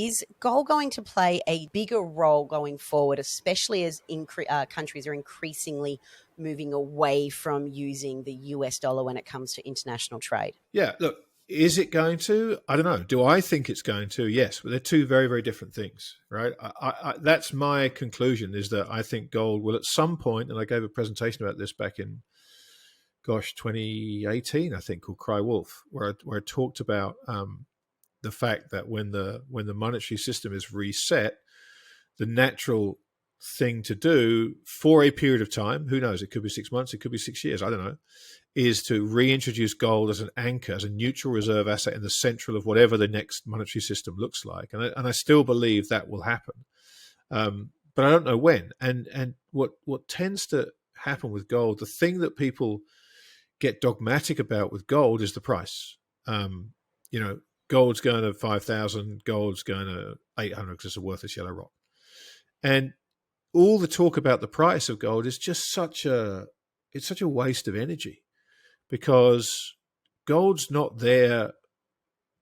is gold going to play a bigger role going forward, especially as countries are increasingly moving away from using the US dollar when it comes to international trade? Yeah, look, is it going to? I don't know. Do I think it's going to? Yes, but they're two very, very different things, right? That's my conclusion, is that I think gold will at some point, and I gave a presentation about this back in, 2018, I think, called Cry Wolf, where I talked about the fact that when the monetary system is reset, the natural thing to do for a period of time, who knows, it could be 6 months, it could be 6 years, I don't know, is to reintroduce gold as an anchor, as a neutral reserve asset in the central of whatever the next monetary system looks like. And I still believe that will happen. But I don't know when. And what tends to happen with gold, the thing that people get dogmatic about with gold is the price. Gold's going to 5,000, gold's going to 800 because it's a worthless yellow rock. And all the talk about the price of gold is just such a waste of energy, because gold's not there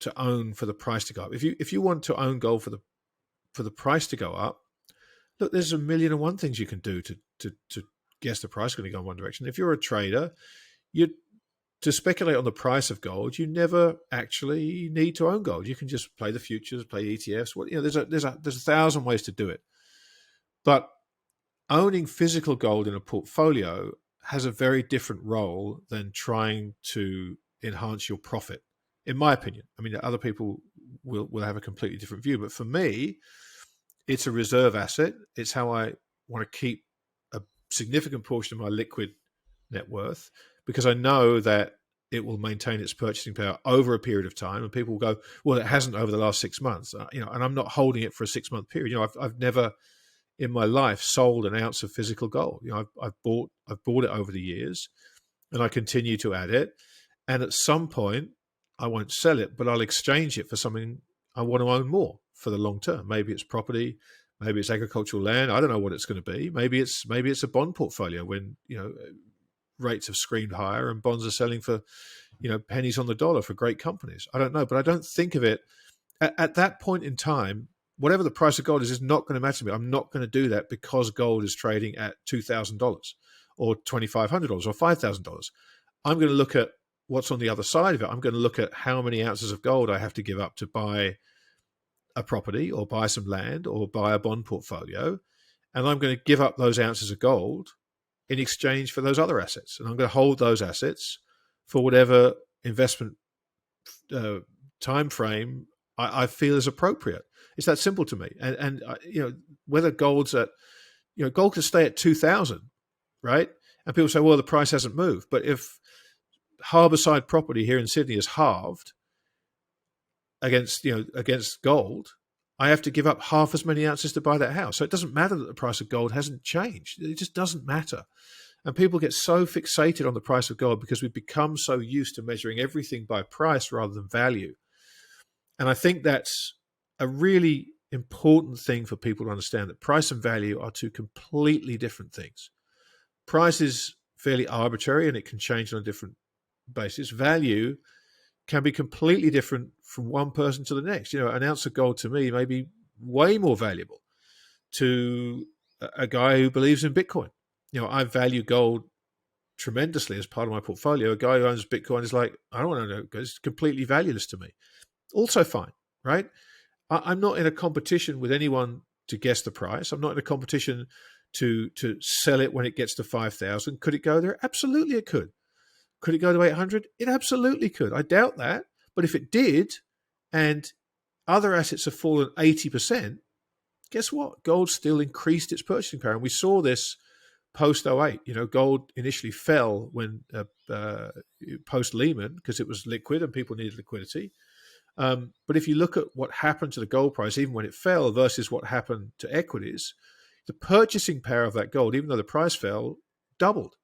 to own for the price to go up. If you want to own gold for the price to go up, look, there's a million and one things you can do to guess the price is going to go in one direction. If you're a trader, to speculate on the price of gold, you never actually need to own gold. You can just play the futures, play ETFs. There's a thousand ways to do it. But owning physical gold in a portfolio has a very different role than trying to enhance your profit, in my opinion. I mean, other people will have a completely different view. But for me, it's a reserve asset. It's how I want to keep a significant portion of my liquid net worth, because I know that it will maintain its purchasing power over a period of time. And people will go, well, it hasn't over the last 6 months, and I'm not holding it for a 6 month period. I've never in my life sold an ounce of physical gold. I've bought it over the years, and I continue to add it. And at some point, I won't sell it, but I'll exchange it for something I want to own more for the long term. Maybe it's property, maybe it's agricultural land. I don't know what it's going to be. Maybe it's a bond portfolio when rates have screamed higher and bonds are selling for pennies on the dollar for great companies. I don't know, but I don't think of it at that point in time. Whatever the price of gold is not going to matter to me. I'm not going to do that because gold is trading at $2,000 or $2,500 or $5,000. I'm going to look at what's on the other side of it. I'm going to look at how many ounces of gold I have to give up to buy a property or buy some land or buy a bond portfolio. And I'm going to give up those ounces of gold in exchange for those other assets. And I'm going to hold those assets for whatever investment time frame I feel is appropriate. It's that simple to me. And whether gold's at, gold could stay at 2,000, right? And people say, well, the price hasn't moved. But if harbourside property here in Sydney is halved against gold, I have to give up half as many ounces to buy that house. So it doesn't matter that the price of gold hasn't changed. It just doesn't matter. And people get so fixated on the price of gold because we've become so used to measuring everything by price rather than value. And I think that's a really important thing for people to understand, that price and value are two completely different things. Price is fairly arbitrary and it can change on a different basis. Value can be completely different from one person to the next. An ounce of gold to me may be way more valuable to a guy who believes in Bitcoin. I value gold tremendously as part of my portfolio. A guy who owns Bitcoin is like, I don't want to know, because it's completely valueless to me. Also fine, right? I'm not in a competition with anyone to guess the price. I'm not in a competition to sell it when it gets to 5,000. Could it go there? Absolutely it could. Could it go to 800? It absolutely could. I doubt that. But if it did, and other assets have fallen 80%, guess what? Gold still increased its purchasing power. And we saw this post 08. Gold initially fell when post Lehman because it was liquid and people needed liquidity. But if you look at what happened to the gold price, even when it fell, versus what happened to equities, the purchasing power of that gold, even though the price fell, doubled.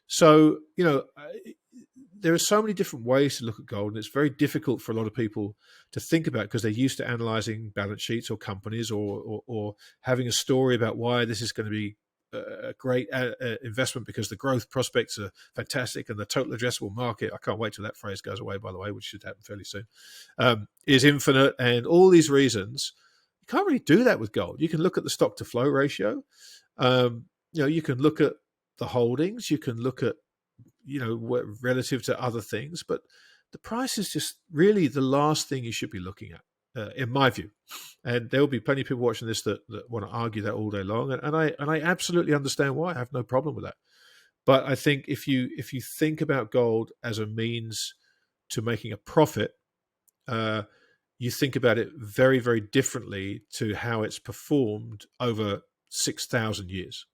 So, there are so many different ways to look at gold, and it's very difficult for a lot of people to think about because they're used to analyzing balance sheets or companies or having a story about why this is going to be a great investment because the growth prospects are fantastic and the total addressable market, I can't wait till that phrase goes away, by the way, which should happen fairly soon, is infinite, and all these reasons. You can't really do that with gold. You can look at the stock to flow ratio. You can look at the holdings. You can look at, relative to other things, but the price is just really the last thing you should be looking at, in my view. And there will be plenty of people watching this that want to argue that all day long, and I absolutely understand why. I have no problem with that. But I think if you think about gold as a means to making a profit, you think about it very, very differently to how it's performed over 6,000 years.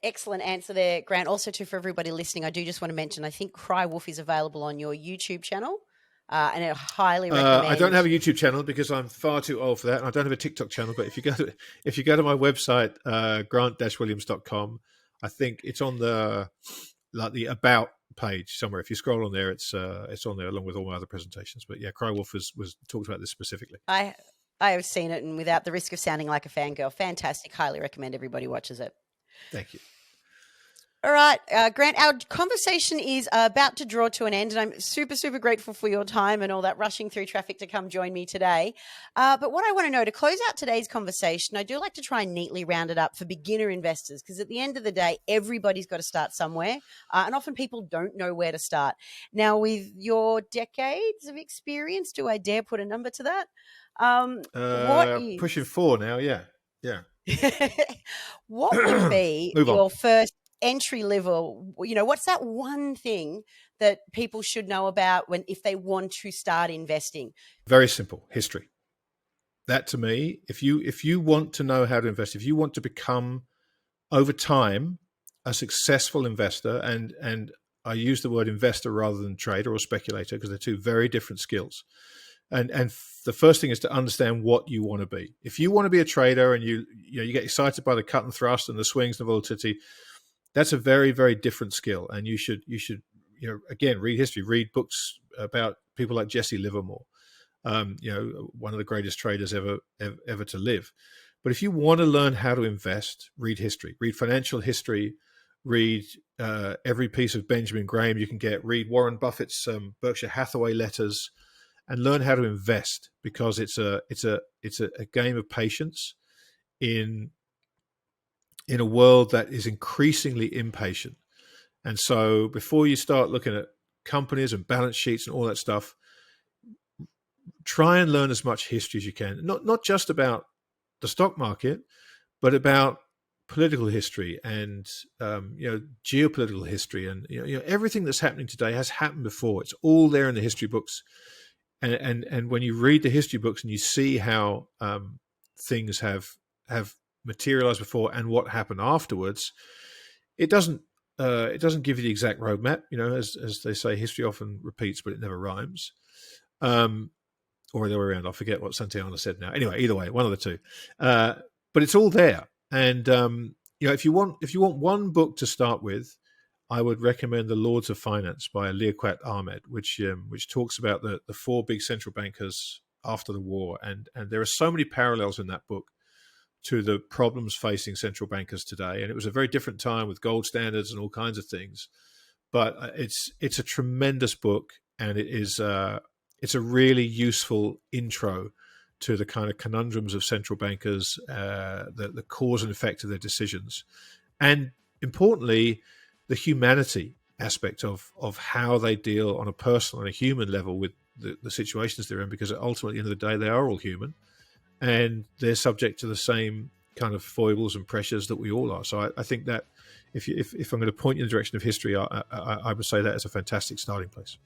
Excellent answer there, Grant. Also, too, for everybody listening, I do just want to mention, I think Cry Wolf is available on your YouTube channel, and I highly recommend. I don't have a YouTube channel because I'm far too old for that, and I don't have a TikTok channel. But if you go to my website, grant-williams.com, I think it's on the about page somewhere. If you scroll on there, it's on there along with all my other presentations. But yeah, Cry Wolf was talked about this specifically. I have seen it, and without the risk of sounding like a fangirl, fantastic. Highly recommend everybody watches it. Thank you. All right, Grant, our conversation is about to draw to an end, and I'm super, super grateful for your time and all that rushing through traffic to come join me today. But what I want to know, to close out today's conversation, I do like to try and neatly round it up for beginner investors, because at the end of the day, everybody's got to start somewhere, and often people don't know where to start. Now, with your decades of experience, do I dare put a number to that? What is... Pushing 4 now, yeah. What would be your first entry level, what's that one thing that people should know about if they want to start investing? Very simple. History. That, to me, if you want to know how to invest, if you want to become over time a successful investor, and I use the word investor rather than trader or speculator because they're two very different skills. And the first thing is to understand what you want to be. If you want to be a trader and you get excited by the cut and thrust and the swings and the volatility, that's a very, very different skill. And you should again, read history, read books about people like Jesse Livermore, one of the greatest traders ever to live. But if you want to learn how to invest, read history, read financial history, read every piece of Benjamin Graham you can get, read Warren Buffett's Berkshire Hathaway letters, and learn how to invest, because it's a game of patience in a world that is increasingly impatient. And so before you start looking at companies and balance sheets and all that stuff, try and learn as much history as you can. Not just about the stock market, but about political history and geopolitical history, and everything that's happening today has happened before. It's all there in the history books. And when you read the history books and you see how things have materialized before and what happened afterwards, it doesn't give you the exact roadmap. As they say, history often repeats, but it never rhymes. Or the other way around. I forget what Santayana said now. Anyway, either way, one of the two. But it's all there. And if you want one book to start with, I would recommend The Lords of Finance by Liaquat Ahmed, which talks about the 4 big central bankers after the war. And there are so many parallels in that book to the problems facing central bankers today. And it was a very different time with gold standards and all kinds of things. But it's a tremendous book, and it's a really useful intro to the kind of conundrums of central bankers, the cause and effect of their decisions, and importantly, the humanity aspect of how they deal on a personal and a human level with the situations they're in, because ultimately, at the end of the day, they are all human, and they're subject to the same kind of foibles and pressures that we all are. So I think that if I'm going to point you in the direction of history, I would say that is a fantastic starting place.